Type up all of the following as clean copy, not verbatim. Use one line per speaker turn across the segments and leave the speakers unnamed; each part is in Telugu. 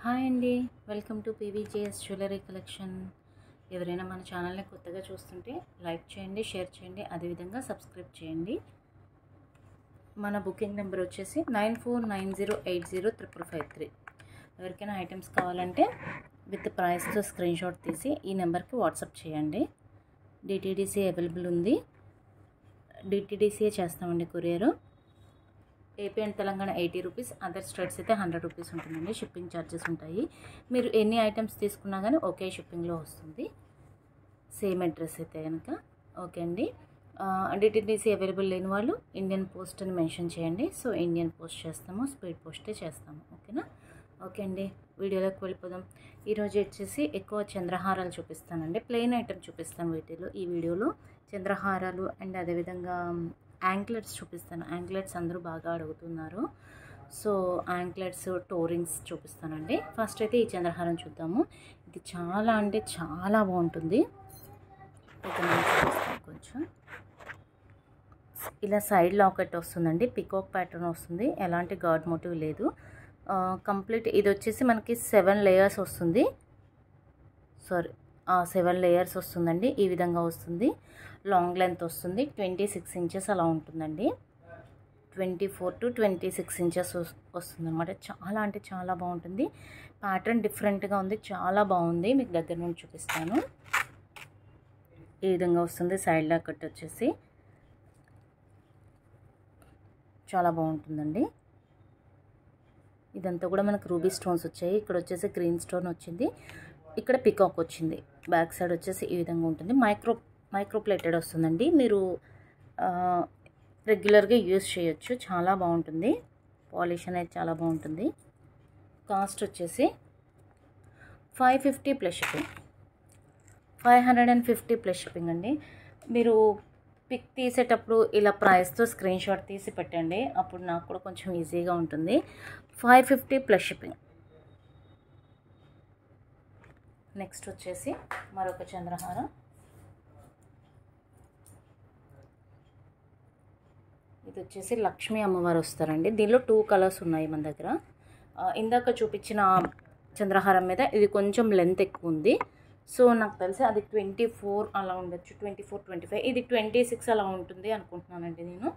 హాయ్ అండి, వెల్కమ్ టు పీవీజేఎస్ జ్యువెలరీ కలెక్షన్. ఎవరైనా మన ఛానల్ని కొత్తగా చూస్తుంటే లైక్ చేయండి, షేర్ చేయండి, అదేవిధంగా సబ్స్క్రైబ్ చేయండి. మన బుకింగ్ నెంబర్ వచ్చేసి 9490805553. ఎవరికైనా ఐటమ్స్ కావాలంటే విత్ ప్రైస్తో స్క్రీన్ షాట్ తీసి ఈ నెంబర్కి వాట్సాప్ చేయండి. డిటీడీసీ అవైలబుల్ ఉంది. డిటీడీసీ చేస్తామండి courier. AP and Telangana 80 rupees, other states అయితే 100 రూపీస్ ఉంటుందండి. షిప్పింగ్ ఛార్జెస్ ఉంటాయి. మీరు ఎన్ని ఐటమ్స్ తీసుకున్నా కానీ ఒకే షిప్పింగ్లో వస్తుంది, సేమ్ అడ్రస్ అయితే కనుక. ఓకే అండి. డిటీడీసీ అవైలబుల్ లేని వాళ్ళు ఇండియన్ పోస్ట్ అని మెన్షన్ చేయండి. సో ఇండియన్ పోస్ట్ చేస్తాము, స్పీడ్ పోస్టే చేస్తాము. ఓకేనా? ఓకే అండి, వీడియోలోకి వెళ్ళిపోదాం. ఈరోజు వచ్చేసి ఎక్కువ చంద్రహారాలు చూపిస్తానండి. ప్లెయిన్ ఐటమ్ చూపిస్తాను ఈ వీడియోలో. చంద్రహారాలు అండ్ అదేవిధంగా యాంక్లెట్స్ చూపిస్తాను. యాంక్లెట్స్ అందరూ బాగా అడుగుతున్నారు. సో యాంక్లెట్స్, టోరింగ్స్ చూపిస్తానండి. ఫస్ట్ అయితే ఈ చంద్రహారం చూద్దాము. ఇది చాలా అంటే చాలా బాగుంటుంది. కొంచెం ఇలా సైడ్ లాకెట్ వస్తుందండి, పికాక్ ప్యాటర్న్ వస్తుంది, ఎలాంటి గాడ్ మోటివ్ లేదు. కంప్లీట్ ఇది వచ్చేసి మనకి 7 లేయర్స్ వస్తుంది. 7 లేయర్స్ వస్తుందండి. ఈ విధంగా వస్తుంది. లాంగ్ లెంత్ వస్తుంది, 26 ఇంచెస్ అలా ఉంటుందండి. 24 to 26 ఇంచెస్ వస్తుంది అనమాట. చాలా అంటే చాలా బాగుంటుంది. ప్యాటర్న్ డిఫరెంట్గా ఉంది, చాలా బాగుంది. మీకు దగ్గర నుండి చూపిస్తాను. ఈ విధంగా వస్తుంది. సైడ్ లాకెట్ వచ్చేసి చాలా బాగుంటుందండి. ఇదంతా కూడా మనకు రూబీ స్టోన్స్ వచ్చాయి. ఇక్కడ వచ్చేసి గ్రీన్ స్టోన్ వచ్చింది, ఇక్కడ పికాక్ వచ్చింది. బ్యాక్ సైడ్ వచ్చేసి ఈ విధంగా ఉంటుంది. మైక్రో ప్లేటెడ్ వస్తుందండి. మీరు రెగ్యులర్గా యూజ్ చేయొచ్చు. చాలా బాగుంటుంది. పాలిష్ అనేది చాలా బాగుంటుంది. కాస్ట్ వచ్చేసి 550 ప్లస్ షిప్పింగ్, 550 ప్లస్ షిప్పింగ్ అండి. మీరు పిక్ తీసేటప్పుడు ఇలా ప్రైస్తో స్క్రీన్ షాట్ తీసి పెట్టండి, అప్పుడు నాకు కూడా కొంచెం ఈజీగా ఉంటుంది. 550 ప్లస్ షిప్పింగ్. నెక్స్ట్ వచ్చేసి మరొక చంద్రహారం. ఇది వచ్చేసి లక్ష్మీ అమ్మవారు వస్తారండి. దీనిలో 2 కలర్స్ ఉన్నాయి మన దగ్గర. ఇందాక చూపించిన చంద్రహారం మీద ఇది కొంచెం లెంత్ ఎక్కువ ఉంది. సో నాకు తెలిసి అది 24 అలా ఉండొచ్చు, 24, 25. ఇది 26 అలా ఉంటుంది అనుకుంటున్నానండి నేను.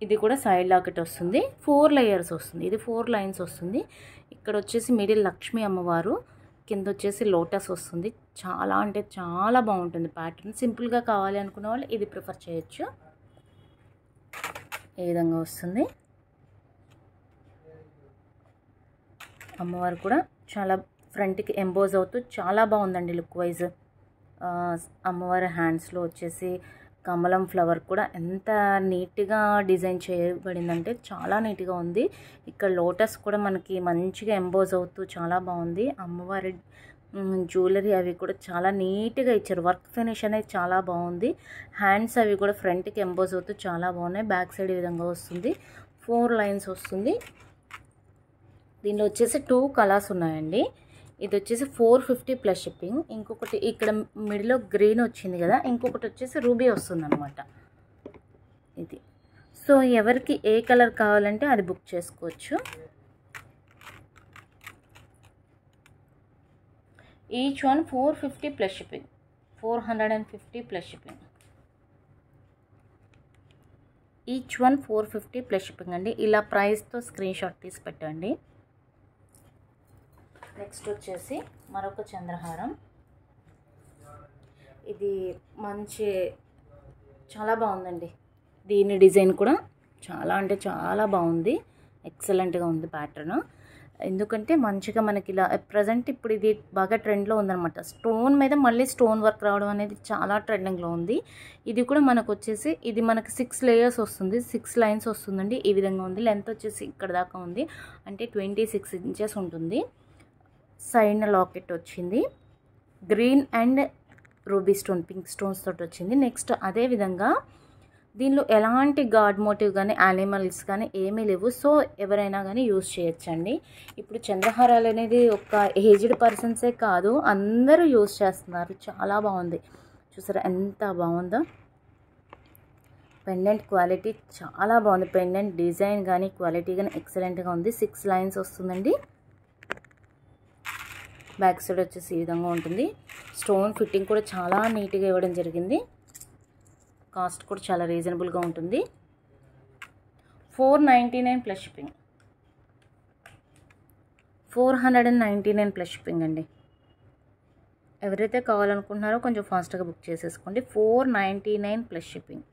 ఇది కూడా సైడ్ లాకెట్ వస్తుంది. 4 లేయర్స్ వస్తుంది. ఇది 4 లైన్స్ వస్తుంది. ఇక్కడ వచ్చేసి మిడిల్ లక్ష్మీ అమ్మవారు, కింద వచ్చేసి లోటస్ వస్తుంది. చాలా అంటే చాలా బాగుంటుంది ప్యాటర్న్. సింపుల్గా కావాలి అనుకున్న వాళ్ళు ఇది ప్రిఫర్ చేయొచ్చు. ఈ విధంగా వస్తుంది. అమ్మవారు కూడా చాలా ఫ్రంట్కి ఎంబోజ్ అవుతూ చాలా బాగుందండి లుక్ వైజ్. అమ్మవారి హ్యాండ్స్లో వచ్చేసి కమలం ఫ్లవర్ కూడా ఎంత నీట్గా డిజైన్ చేయబడిందంటే చాలా నీట్గా ఉంది. ఇక్కడ లోటస్ కూడా మనకి మంచిగా ఎంబోజ్ అవుతూ చాలా బాగుంది. అమ్మవారి జ్యువెలరీ అవి కూడా చాలా నీట్గా ఇచ్చారు. వర్క్ ఫినిష్ అనేది చాలా బాగుంది. హ్యాండ్స్ అవి కూడా ఫ్రంట్కి ఎంబోజ్ అవుతూ చాలా బాగున్నాయి. బ్యాక్ సైడ్ ఈ విధంగా వస్తుంది. 4 లైన్స్ వస్తుంది. దీనిలో వచ్చేసి 2 కలర్స్ ఉన్నాయండి. ఇది వచ్చేసి 450 ప్లస్ షిప్పింగ్. ఇంకొకటి ఇక్కడ మిడిల్లో గ్రీన్ వచ్చింది కదా, ఇంకొకటి వచ్చేసి రూబీ వస్తుంది అనమాట ఇది. సో ఎవరికి ఏ కలర్ కావాలంటే అది బుక్ చేసుకోవచ్చు. Each one 450 plus shipping, 450 plus shipping. Each one 450 plus shipping అండి. ఇలా ప్రైస్తో స్క్రీన్ షాట్ తీసి పెట్టండి. నెక్స్ట్ వచ్చేసి మరొక చంద్రహారం. ఇది మంచి చాలా బాగుందండి. దీని డిజైన్ కూడా చాలా అంటే చాలా బాగుంది. ఎక్సలెంట్గా ఉంది ప్యాటర్న్. ఎందుకంటే మంచిగా మనకి ఇలా ప్రజెంట్ ఇప్పుడు ఇది బాగా ట్రెండ్లో ఉందన్నమాట. స్టోన్ మీద మళ్ళీ స్టోన్ వర్క్ రావడం అనేది చాలా ట్రెండింగ్లో ఉంది. ఇది కూడా మనకు వచ్చేసి ఇది మనకి 6 లేయర్స్ వస్తుంది, 6 లైన్స్ వస్తుందండి. ఈ విధంగా ఉంది. లెంత్ వచ్చేసి ఇక్కడ దాకా ఉంది, అంటే 26 ఇంచెస్ ఉంటుంది. సైడ్ లాకెట్ వచ్చింది. Green and ruby stone, pink stones తోటి వచ్చింది. నెక్స్ట్ అదేవిధంగా దీనిలో ఎలాంటి గాడ్ మోటివ్ కానీ యానిమల్స్ కానీ ఏమీ లేవు. సో ఎవరైనా కానీ యూజ్ చేయొచ్చండి. ఇప్పుడు చంద్రహారాలు అనేది ఒక ఏజ్డ్ పర్సన్సే కాదు, అందరూ యూజ్ చేస్తున్నారు. చాలా బాగుంది. చూసారా ఎంత బాగుందో. పెండెంట్ క్వాలిటీ చాలా బాగుంది. పెండెంట్ డిజైన్ కానీ క్వాలిటీ కానీ ఎక్సలెంట్గా ఉంది. 6 లైన్స్ వస్తుందండి. బ్యాక్ సైడ్ వచ్చేసి ఈ విధంగా ఉంటుంది. స్టోన్ ఫిట్టింగ్ కూడా చాలా నీట్గా ఇవ్వడం జరిగింది. కాస్ట్ కూడా చాలా రీజనబుల్గా ఉంటుంది. 499 ప్లస్ షిప్పింగ్. 499 ప్లస్ షిప్పింగ్ అండి. ఎవరైతే కావాలనుకుంటున్నారో కొంచెం ఫాస్ట్గా బుక్ చేసేసుకోండి. 499 ప్లస్ షిప్పింగ్.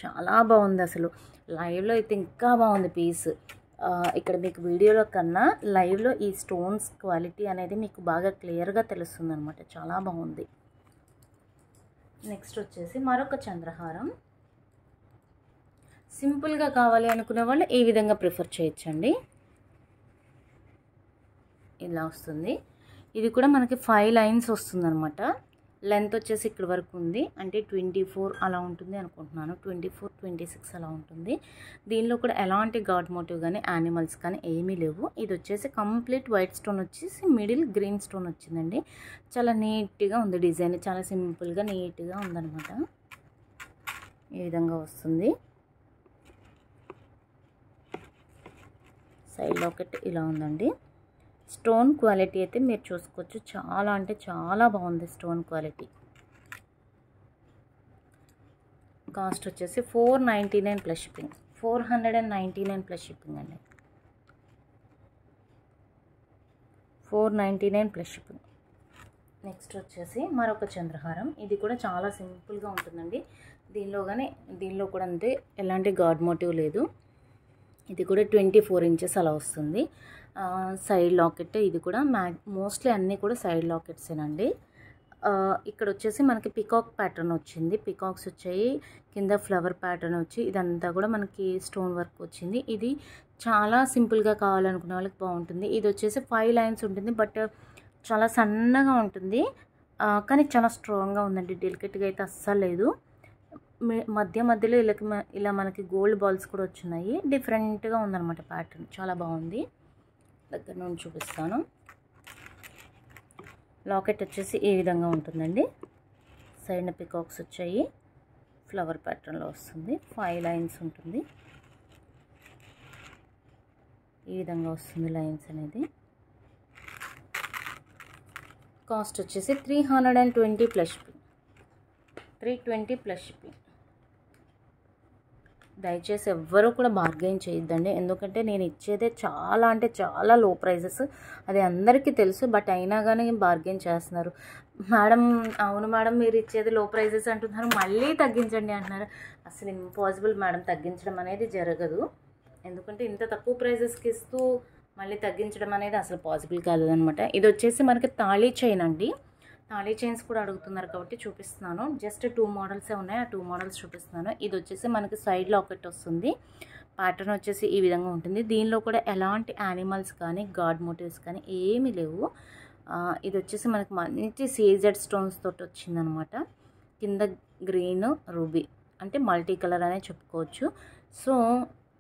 చాలా బాగుంది. అసలు లైవ్లో అయితే ఇంకా బాగుంది పీస్. ఇక్కడ మీకు వీడియోలో కన్నా లైవ్లో ఈ స్టోన్స్ క్వాలిటీ అనేది మీకు బాగా క్లియర్గా తెలుస్తుంది అనమాట. చాలా బాగుంది. నెక్స్ట్ వచ్చేసి మరొక చంద్రహారం. సింపుల్గా కావాలి అనుకునే వాళ్ళు ఈ విధంగా ప్రిఫర్ చేయొచ్చండి. ఇలా వస్తుంది. ఇది కూడా మనకి 5 లైన్స్ వస్తుందన్నమాట. లెంత్ వచ్చేసి ఇక్కడ వరకు ఉంది. అంటే 24 అలా ఉంటుంది అనుకుంటున్నాను. 24, 26 అలా ఉంటుంది. దీనిలో కూడా ఎలాంటి గాడ్ మోటివ్ కానీ యానిమల్స్ కానీ ఏమీ లేవు. ఇది వచ్చేసి కంప్లీట్ వైట్ స్టోన్ వచ్చేసి మిడిల్ గ్రీన్ స్టోన్ వచ్చిందండి. చాలా నీట్గా ఉంది డిజైన్. చాలా సింపుల్గా నీట్గా ఉందన్నమాట. ఈ విధంగా వస్తుంది. సైడ్ లాకెట్ ఇలా ఉందండి. స్టోన్ క్వాలిటీ అయితే మీరు చూసుకోవచ్చు. చాలా అంటే చాలా బాగుంది స్టోన్ క్వాలిటీ. కాస్ట్ వచ్చేసి 499 ప్లస్ షిప్పింగ్. 499 ప్లస్ షిప్పింగ్ అండి. 499 ప్లస్ షిప్పింగ్. నెక్స్ట్ వచ్చేసి మరొక చంద్రహారం. ఇది కూడా చాలా సింపుల్గా ఉంటుందండి. దీనిలో కూడా అంతే, ఎలాంటి గాడ్ మోటివ్ లేదు. ఇది కూడా 24 ఇంచెస్ అలా వస్తుంది. Side locket. ఇది కూడా మోస్ట్లీ అన్నీ కూడా సైడ్ లాకెట్సేనండి. ఇక్కడ వచ్చేసి మనకి పికాక్ ప్యాటర్న్ వచ్చింది. పికాక్స్ వచ్చాయి. కింద ఫ్లవర్ ప్యాటర్న్ వచ్చి ఇదంతా కూడా మనకి స్టోన్ వర్క్ వచ్చింది. ఇది చాలా సింపుల్గా కావాలనుకునే వాళ్ళకి బాగుంటుంది. ఇది వచ్చేసి 5 లైన్స్ ఉంటుంది. బట్ చాలా సన్నగా ఉంటుంది. కానీ చాలా స్ట్రాంగ్గా ఉందండి. డెలికేట్గా అయితే అస్సలు లేదు. మధ్యలో ఇలా మనకి గోల్డ్ బాల్స్ కూడా వచ్చినాయి. డిఫరెంట్గా ఉందన్నమాట ప్యాటర్న్. చాలా బాగుంది. దగ్గర నుండి చూపిస్తాను. లాకెట్ వచ్చేసి ఈ విధంగా ఉంటుందండి. సైడ్న పికాక్స్ వచ్చాయి. ఫ్లవర్ ప్యాటర్న్లో వస్తుంది. 5 లైన్స్ ఉంటుంది. ఈ విధంగా వస్తుంది లైన్స్ అనేది. కాస్ట్ వచ్చేసి 320 ప్లస్ షిప్పింగ్. 320 plus shipping. దయచేసి ఎవ్వరూ కూడా బార్గెయిన్ చేయొద్దండి. ఎందుకంటే నేను ఇచ్చేదే చాలా అంటే చాలా లో ప్రైజెస్. అది అందరికీ తెలుసు. బట్ అయినా కానీ బార్గెయిన్ చేస్తున్నారు. మేడం అవును మేడం మీరు ఇచ్చేది లో ప్రైజెస్ అంటున్నారు, మళ్ళీ తగ్గించండి అంటున్నారు. అసలు ఇంపాసిబుల్ మేడం, తగ్గించడం అనేది జరగదు. ఎందుకంటే ఇంత తక్కువ ప్రైజెస్కి ఇస్తూ మళ్ళీ తగ్గించడం అనేది అసలు పాసిబుల్ కాదనమాట. ఇది వచ్చేసి మనకి తాళీ చైన్ అండి. తాళీ చైన్స్ కూడా అడుగుతున్నారు కాబట్టి చూపిస్తున్నాను. జస్ట్ 2 మోడల్సే ఉన్నాయి. ఆ 2 మోడల్స్ చూపిస్తున్నాను. ఇది వచ్చేసి మనకి సైడ్ లాకెట్ వస్తుంది. ప్యాటర్న్ వచ్చేసి ఈ విధంగా ఉంటుంది. దీనిలో కూడా ఎలాంటి యానిమల్స్ కానీ గాడ్ మోటివ్స్ కానీ ఏమీ లేవు. ఇది వచ్చేసి మనకి మంచి సీజెడ్ స్టోన్స్ తోటి వచ్చిందనమాట. కింద గ్రీన్ రూబీ అంటే మల్టీ కలర్ అనే చెప్పుకోవచ్చు. సో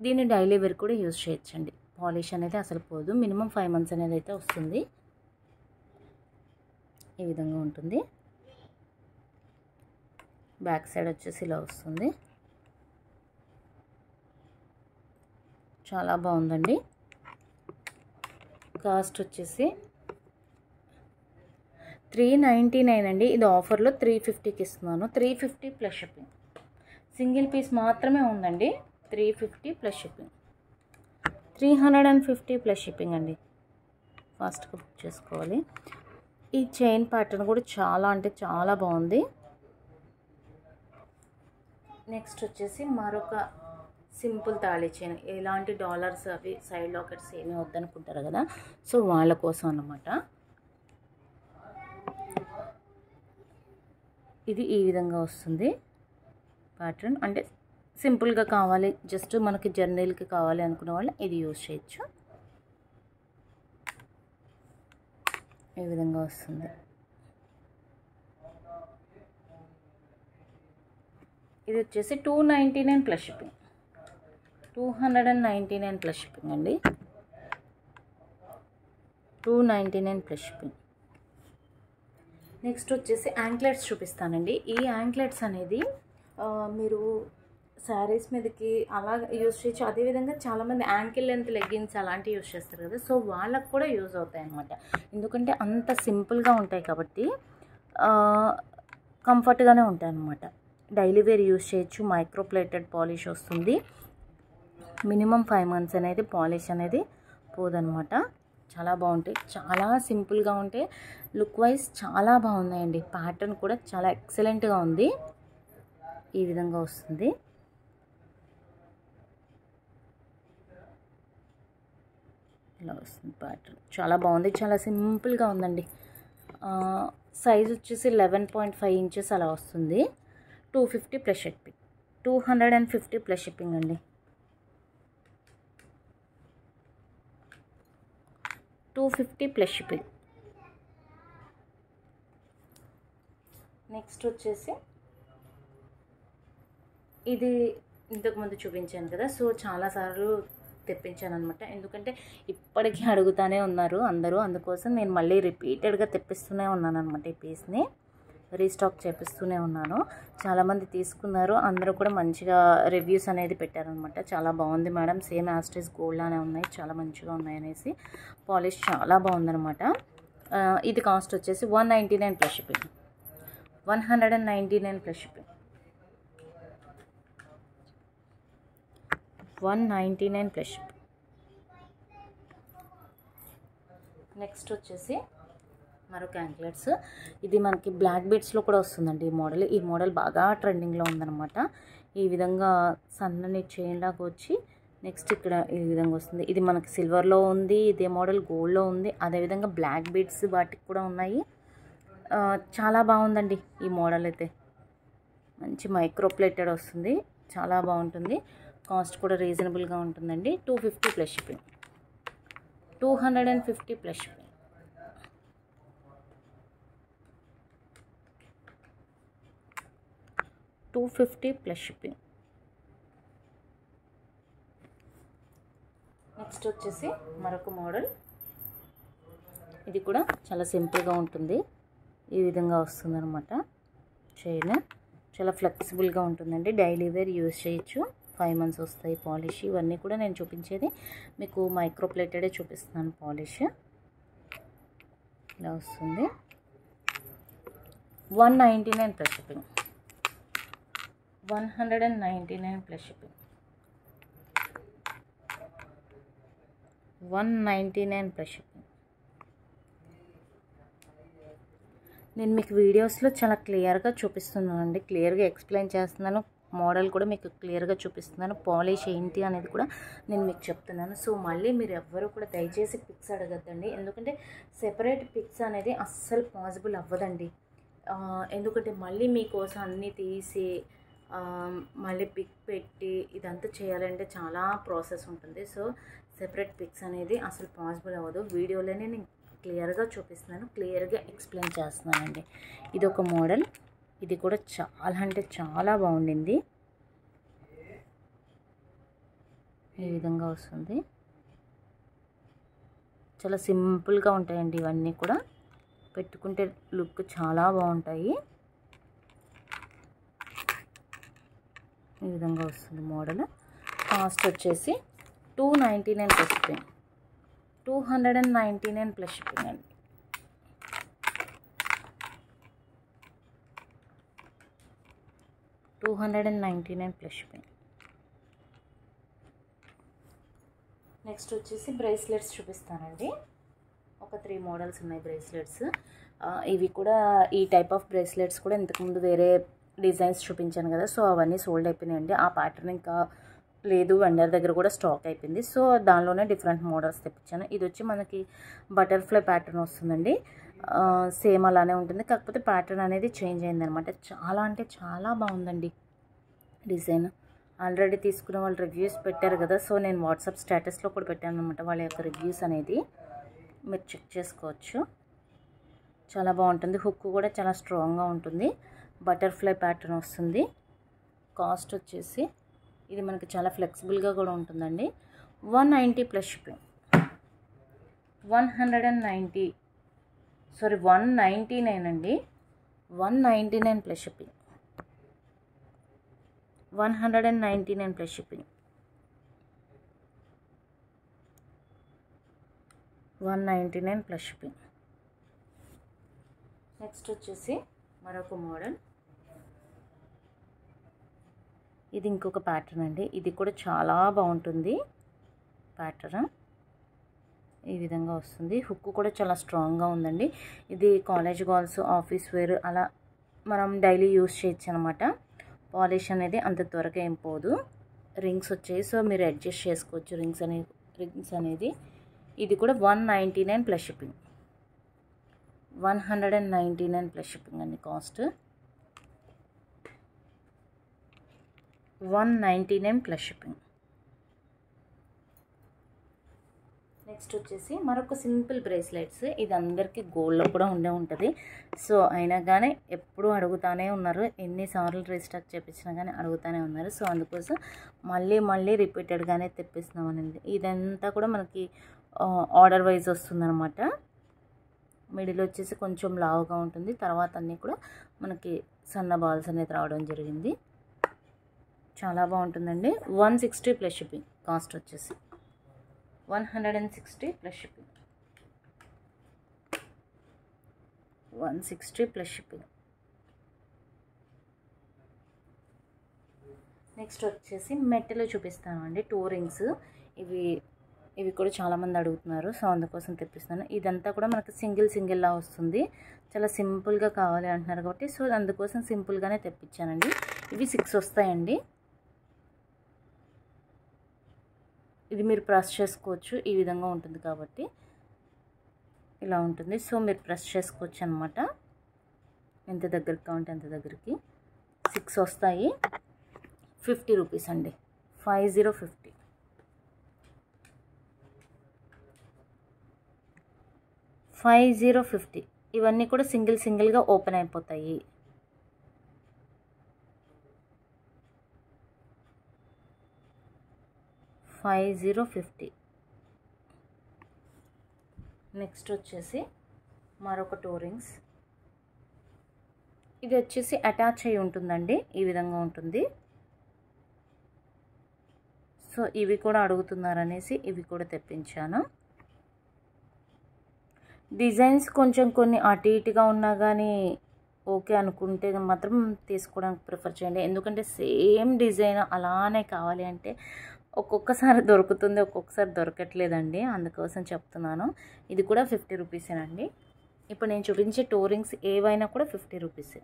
దీన్ని డైలీ వేర్ కూడా యూజ్ చేయొచ్చండి. పాలిష్ అనేది అసలు పోదు. మినిమం 5 మంత్స్ అనేది అయితే వస్తుంది. ఈ విధంగా ఉంటుంది. బ్యాక్ సైడ్ వచ్చేసి ఇలా వస్తుంది. చాలా బాగుందండి. కాస్ట్ వచ్చేసి 399 అండి. ఇది ఆఫర్లో 350కి ఇస్తున్నాను. 350 ప్లస్ షిప్పింగ్. సింగిల్ పీస్ మాత్రమే ఉందండి. 350 ప్లస్ షిప్పింగ్. 350 ప్లస్ షిప్పింగ్ అండి. ఫాస్ట్గా బుక్ చేసుకోవాలి. ఈ చైన్ ప్యాటర్న్ కూడా చాలా అంటే చాలా బాగుంది. నెక్స్ట్ వచ్చేసి మరొక సింపుల్ తాళీ చైన్. ఎలాంటి డాలర్స్ అవి సైడ్ లాకెట్స్ ఏమీ వద్దనుకుంటారు కదా, సో వాళ్ళ కోసం అన్నమాట. ఇది ఈ విధంగా వస్తుంది ప్యాటర్న్. అంటే సింపుల్గా కావాలి, జస్ట్ మనకి జర్నీలకి కావాలి అనుకునే వాళ్ళు ఇది యూజ్ చేయొచ్చు. ఈ విధంగా వస్తుంది. ఇది వచ్చేసి 299 ప్లస్ షిప్పింగ్. 299 ప్లస్ షిప్పింగ్ అండి. 299 ప్లస్ షిప్పింగ్. నెక్స్ట్ వచ్చేసి యాంక్లెట్స్ చూపిస్తానండి. ఈ యాంక్లెట్స్ అనేది మీరు శారీస్ మీదకి అలా యూజ్ చేయొచ్చు. అదేవిధంగా చాలామంది యాంకిల్ లెంత్ లెగ్గిన్స్ అలాంటివి యూజ్ చేస్తారు కదా, సో వాళ్ళకు కూడా యూజ్ అవుతాయి అన్నమాట. ఎందుకంటే అంత సింపుల్గా ఉంటాయి కాబట్టి కంఫర్ట్గానే ఉంటాయి అన్నమాట. డైలీ వేర్ యూజ్ చేయొచ్చు. మైక్రో ప్లేటెడ్ పాలిష్ వస్తుంది. మినిమం 5 months అనేది పాలిష్ అనేది పోదనమాట. చాలా బాగుంటాయి, చాలా సింపుల్గా ఉంటాయి. లుక్ వైజ్ చాలా బాగున్నాయండి. ప్యాటర్న్ కూడా చాలా ఎక్సలెంట్గా ఉంది. ఈ విధంగా వస్తుంది. ఇలా వస్తుంది ప్యాటర్న్. చాలా బాగుంది, చాలా సింపుల్గా ఉందండి. సైజ్ వచ్చేసి 11.5 inches అలా వస్తుంది. 250 ప్లస్ షిప్పింగ్. 250 ప్లస్ షిప్పింగ్ అండి. 250 ప్లస్ షిప్పింగ్. నెక్స్ట్ వచ్చేసి ఇది ఇంతకుముందు చూపించాను కదా, సో చాలాసార్లు తెప్పించాను అనమాట. ఎందుకంటే ఇప్పటికీ అడుగుతూనే ఉన్నారు అందరూ, అందుకోసం నేను మళ్ళీ రిపీటెడ్గా తెప్పిస్తూనే ఉన్నాను అనమాట. ఈ పీస్ని రీస్టాక్ చేపిస్తూనే ఉన్నాను. చాలామంది తీసుకున్నారు, అందరూ కూడా మంచిగా రివ్యూస్ అనేది పెట్టారనమాట. చాలా బాగుంది మేడం, సేమ్ యాస్టేజ్ గోల్డ్ లానే ఉన్నాయి, చాలా మంచిగా ఉన్నాయి అనేసి. పాలిష్ చాలా బాగుందనమాట. ఇది కాస్ట్ వచ్చేసి 199 plus shipping. 199 plus shipping. 199 plus shipping. Next వచ్చేసి మరొక యాంక్లెట్స్. ఇది మనకి బ్లాక్ బీడ్స్లో కూడా వస్తుందండి ఈ మోడల్. ఈ మోడల్ బాగా ట్రెండింగ్లో ఉందన్నమాట. ఈ విధంగా సన్నని చైన్ లాగా వచ్చి నెక్స్ట్ ఇక్కడ ఈ విధంగా వస్తుంది. ఇది మనకి సిల్వర్లో ఉంది, ఇదే మోడల్ గోల్డ్లో ఉంది, అదేవిధంగా బ్లాక్ బీడ్స్ వాటికి కూడా ఉన్నాయి. చాలా బాగుందండి ఈ మోడల్ అయితే. మంచి మైక్రో ప్లేటెడ్ వస్తుంది, చాలా బాగుంటుంది. కాస్ట్ కూడా రీజనబుల్గా ఉంటుందండి. 250 plus shipping. 250 plus shipping. 250 plus shipping. Next వచ్చేసి మరొక మోడల్. ఇది కూడా చాలా సింపుల్గా ఉంటుంది. ఈ విధంగా వస్తుందన్నమాట. చైన్ చాలా ఫ్లెక్సిబుల్గా ఉంటుందండి. డైలీ వేర్ యూజ్ చేయొచ్చు. 5 months వస్తాయి పాలిష్. ఇవన్నీ కూడా నేను చూపించేది మీకు మైక్రో ప్లేటెడే చూపిస్తున్నాను. పాలిష్ ఇలా వస్తుంది. 199 plus shipping. 199 plus shipping. 199 plus shipping. నేను మీకు వీడియోస్లో చాలా క్లియర్గా చూపిస్తున్నాను అండి, క్లియర్గా ఎక్స్ప్లెయిన్ చేస్తున్నాను. మోడల్ కూడా మీకు క్లియర్గా చూపిస్తున్నాను. పాలిష్ ఏంటి అనేది కూడా నేను మీకు చెప్తున్నాను. సో మళ్ళీ మీరు ఎవ్వరూ కూడా దయచేసి పిక్స్ అడగద్దండి, ఎందుకంటే సెపరేట్ పిక్స్ అనేది అస్సలు పాసిబుల్ అవ్వదండి. ఎందుకంటే మళ్ళీ మీకోసం అన్నీ తీసి మళ్ళీ పిక్ పెట్టి ఇదంతా చేయాలంటే చాలా ప్రాసెస్ ఉంటుంది. సో సెపరేట్ పిక్స్ అనేది అసలు పాసిబుల్ అవ్వదు. వీడియోలోనే నేను క్లియర్గా చూపిస్తున్నాను, క్లియర్గా ఎక్స్ప్లెయిన్ చేస్తున్నానండి. ఇది ఒక మోడల్. ఇది కూడా చాలా అంటే చాలా బాగుండింది. ఈ విధంగా వస్తుంది. చాలా సింపుల్గా ఉంటాయండి ఇవన్నీ కూడా. పెట్టుకుంటే లుక్ చాలా బాగుంటాయి. ఈ విధంగా వస్తుంది మోడల్. కాస్ట్ వచ్చేసి 299 ప్లస్ షిప్పింగ్. 299 ప్లస్ షిప్పింగ్ అండి. 299 ప్లస్ షిప్పింగ్. నెక్స్ట్ వచ్చేసి బ్రేస్లెట్స్ చూపిస్తానండి. ఒక 3 మోడల్స్ ఉన్నాయి బ్రేస్లెట్స్. ఇవి కూడా ఈ టైప్ ఆఫ్ బ్రేస్లెట్స్ కూడా ఇంతకుముందు వేరే డిజైన్స్ చూపించాను కదా, సో అవన్నీ సోల్డ్ అయిపోయినాయండి. ఆ ప్యాటర్న్ ఇంకా లేదు, వెండర్ దగ్గర కూడా స్టాక్ అయిపోయింది. సో దానిలోనే డిఫరెంట్ మోడల్స్ తెప్పించాను. ఇది వచ్చి మనకి బటర్ఫ్లై ప్యాటర్న్ వస్తుందండి. సేమ్ అలానే ఉంటుంది, కాకపోతే ప్యాటర్న్ అనేది చేంజ్ అయిందనమాట. చాలా అంటే చాలా బాగుందండి డిజైన్. ఆల్రెడీ తీసుకున్న వాళ్ళు రివ్యూస్ పెట్టారు కదా, సో నేను వాట్సాప్ స్టేటస్లో కూడా పెట్టాను అనమాట వాళ్ళ యొక్క రివ్యూస్ అనేది. మీరు చెక్ చేసుకోవచ్చు. చాలా బాగుంటుంది. హుక్ కూడా చాలా స్ట్రాంగ్గా ఉంటుంది. బటర్ఫ్లై ప్యాటర్న్ వస్తుంది. కాస్ట్ వచ్చేసి ఇది మనకి చాలా ఫ్లెక్సిబుల్గా కూడా ఉంటుందండి. 190 ప్లస్ షిప్పింగ్. 199 అండి. 199 plus shipping. 199 plus shipping. 199 plus shipping. Next వచ్చేసి మరొక మోడల్. ఇది ఇంకొక ప్యాటర్న్ అండి. ఇది కూడా చాలా బాగుంటుంది ప్యాటర్న్. ఈ విధంగా వస్తుంది. హుక్ కూడా చాలా స్ట్రాంగ్గా ఉందండి. ఇది కాలేజ్ గర్ల్స్, ఆఫీస్ వేర్ అలా మనం డైలీ యూస్ చేయొచ్చు అనమాట. పాలిష్ అనేది అంత త్వరగా ఏం పోదు. రింగ్స్ వచ్చాయి, సో మీరు అడ్జస్ట్ చేసుకోవచ్చు రింగ్స్ అనేది. ఇది కూడా 199 ప్లస్ షిప్పింగ్. 199 ప్లస్ షిప్పింగ్ అండి. Cost 199 plus shipping. నెక్స్ట్ వచ్చేసి మరొక సింపుల్ బ్రేస్లెట్స్. ఇది అందరికీ గోల్డ్లో కూడా ఉంటుంది. సో అయినా కానీ ఎప్పుడూ అడుగుతానే ఉన్నారు. ఎన్నిసార్లు రీస్టాక్ చేపించినా కానీ అడుగుతానే ఉన్నారు. సో అందుకోసం మళ్ళీ రిపీటెడ్గానే తెప్పిస్తున్నామనండి. ఇదంతా కూడా మనకి ఆర్డర్ వైజ్ వస్తుందన్నమాట. మిడిల్ వచ్చేసి కొంచెం లావుగా ఉంటుంది. తర్వాత అన్నీ కూడా మనకి సన్న బాల్స్ అనేది రావడం జరిగింది. చాలా బాగుంటుందండి. 160 ప్లస్ షిప్పింగ్. కాస్ట్ వచ్చేసి 160 plus shipping. 160 plus shipping. Next వచ్చేసి మెట్టలో చూపిస్తానండి. 2 రింగ్స్. ఇవి కూడా చాలామంది అడుగుతున్నారు. సో అందుకోసం తెప్పిస్తాను. ఇదంతా కూడా మనకి సింగిల్లా వస్తుంది. చాలా సింపుల్గా కావాలి అంటున్నారు కాబట్టి సో అందుకోసం సింపుల్గానే తెప్పించానండి. ఇవి 6 వస్తాయండి. ఇది మీరు ప్రెస్ చేసుకోవచ్చు. ఈ విధంగా ఉంటుంది కాబట్టి ఇలా ఉంటుంది. సో మీరు ప్రెస్ చేసుకోవచ్చు అనమాట. ఎంత దగ్గరికి కావాలంటే అంత దగ్గరికి. 6 వస్తాయి. 50 రూపీస్ అండి. 50. 50. ఇవన్నీ కూడా సింగిల్గా ఓపెన్ అయిపోతాయి. $50. నెక్స్ట్ వచ్చేసి మరొక 2 రింగ్స్. ఇది వచ్చేసి అటాచ్ అయి ఉంటుందండి. ఈ విధంగా ఉంటుంది. సో ఇవి కూడా అడుగుతున్నారనేసి ఇవి కూడా తెప్పించాను. డిజైన్స్ కొంచెం కొన్ని అటు ఇటుగా ఉన్నా కానీ ఓకే అనుకుంటే మాత్రం తీసుకోవడానికి ప్రిఫర్ చేయండి. ఎందుకంటే సేమ్ డిజైన్ అలానే కావాలి అంటే ఒక్కొక్కసారి దొరుకుతుంది, ఒక్కొక్కసారి దొరకట్లేదండి. అందుకోసం చెప్తున్నాను. ఇది కూడా 50 రూపీసేనండి. ఇప్పుడు నేను చూపించే 2 రింగ్స్ ఏవైనా కూడా 50 రూపీసే.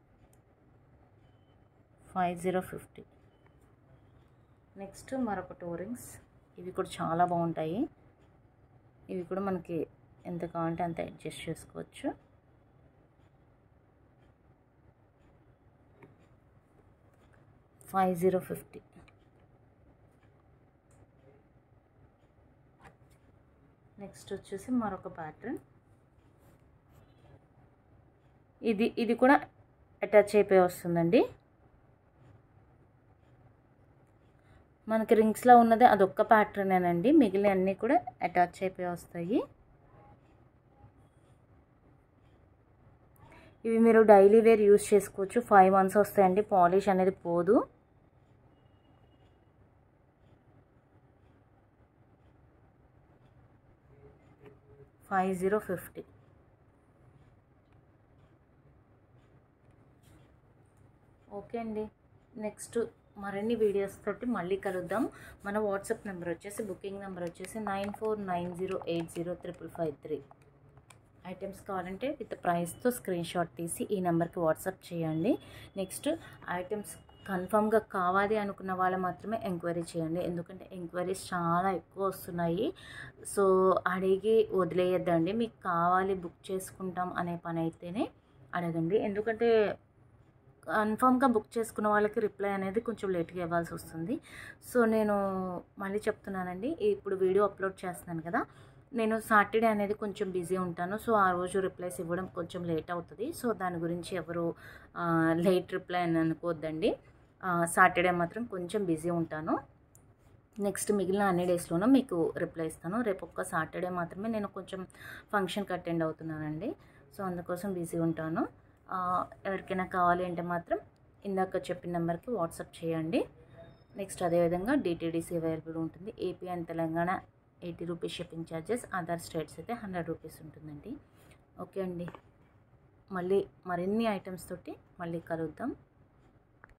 50. నెక్స్ట్ మరొక 2 రింగ్స్. ఇవి కూడా చాలా బాగుంటాయి. ఇవి కూడా మనకి ఎంత కావాలంటే అంత అడ్జస్ట్ చేసుకోవచ్చు. $50. నెక్స్ట్ వచ్చేసి మరొక ప్యాటర్న్. ఇది కూడా అటాచ్ అయిపోయి వస్తుందండి. మనకి రింగ్స్లో ఉన్నది అదొక్క ప్యాటర్నేనండి. మిగిలిన అన్నీ కూడా అటాచ్ అయిపోయి వస్తాయి. ఇవి మీరు డైలీ వేర్ యూస్ చేసుకోవచ్చు. 5 months వస్తాయండి. పాలిష్ అనేది పోదు. $50. ఓకే అండి. నెక్స్ట్ మరిన్ని వీడియోస్ తోటి మళ్ళీ కలుద్దాం. మన వాట్సాప్ నెంబర్ వచ్చేసి బుకింగ్ నెంబర్ వచ్చేసి 9490805553. ఐటమ్స్ కావాలంటే విత్ ప్రైస్తో స్క్రీన్ షాట్ తీసి ఈ నెంబర్కి వాట్సాప్ చేయండి. నెక్స్ట్ ఐటమ్స్ కన్ఫామ్గా కావాలి అనుకున్న వాళ్ళు మాత్రమే ఎంక్వైరీ చేయండి. ఎందుకంటే ఎంక్వైరీస్ చాలా ఎక్కువ వస్తున్నాయి. సో అడిగి వదిలేయద్దండి. మీకు కావాలి బుక్ చేసుకుంటాం అనే పని అయితేనే అడగండి. ఎందుకంటే కన్ఫామ్గా బుక్ చేసుకున్న వాళ్ళకి రిప్లై అనేది కొంచెం లేట్గా ఇవ్వాల్సి వస్తుంది. సో నేను మళ్ళీ చెప్తున్నానండి. ఇప్పుడు వీడియో అప్లోడ్ చేస్తున్నాను కదా, నేను సాటర్డే అనేది కొంచెం బిజీ ఉంటాను. సో ఆ రోజు రిప్లైస్ ఇవ్వడం కొంచెం లేట్ అవుతుంది. సో దాని గురించి ఎవరు లేట్ రిప్లై అని అనుకోవద్దండి. సాటర్డే మాత్రం కొంచెం బిజీ ఉంటాను. నెక్స్ట్ మిగిలిన అన్ని డేస్లోనూ మీకు రిప్లై ఇస్తాను. రేపు ఒక్క సాటర్డే మాత్రమే నేను కొంచెం ఫంక్షన్కి అటెండ్ అవుతున్నానండి. సో అందుకోసం బిజీ ఉంటాను. ఎవరికైనా కావాలి అంటే మాత్రం ఇందాక చెప్పిన నెంబర్కి వాట్సాప్ చేయండి. నెక్స్ట్ అదేవిధంగా డిటీడీసీ అవైలబుల్ ఉంటుంది. AP and Telangana 80 rupees shipping charges, other states అయితే 100 రూపీస్ ఉంటుందండి. ఓకే అండి, మళ్ళీ మరిన్ని ఐటమ్స్ తోటి మళ్ళీ కలుద్దాం.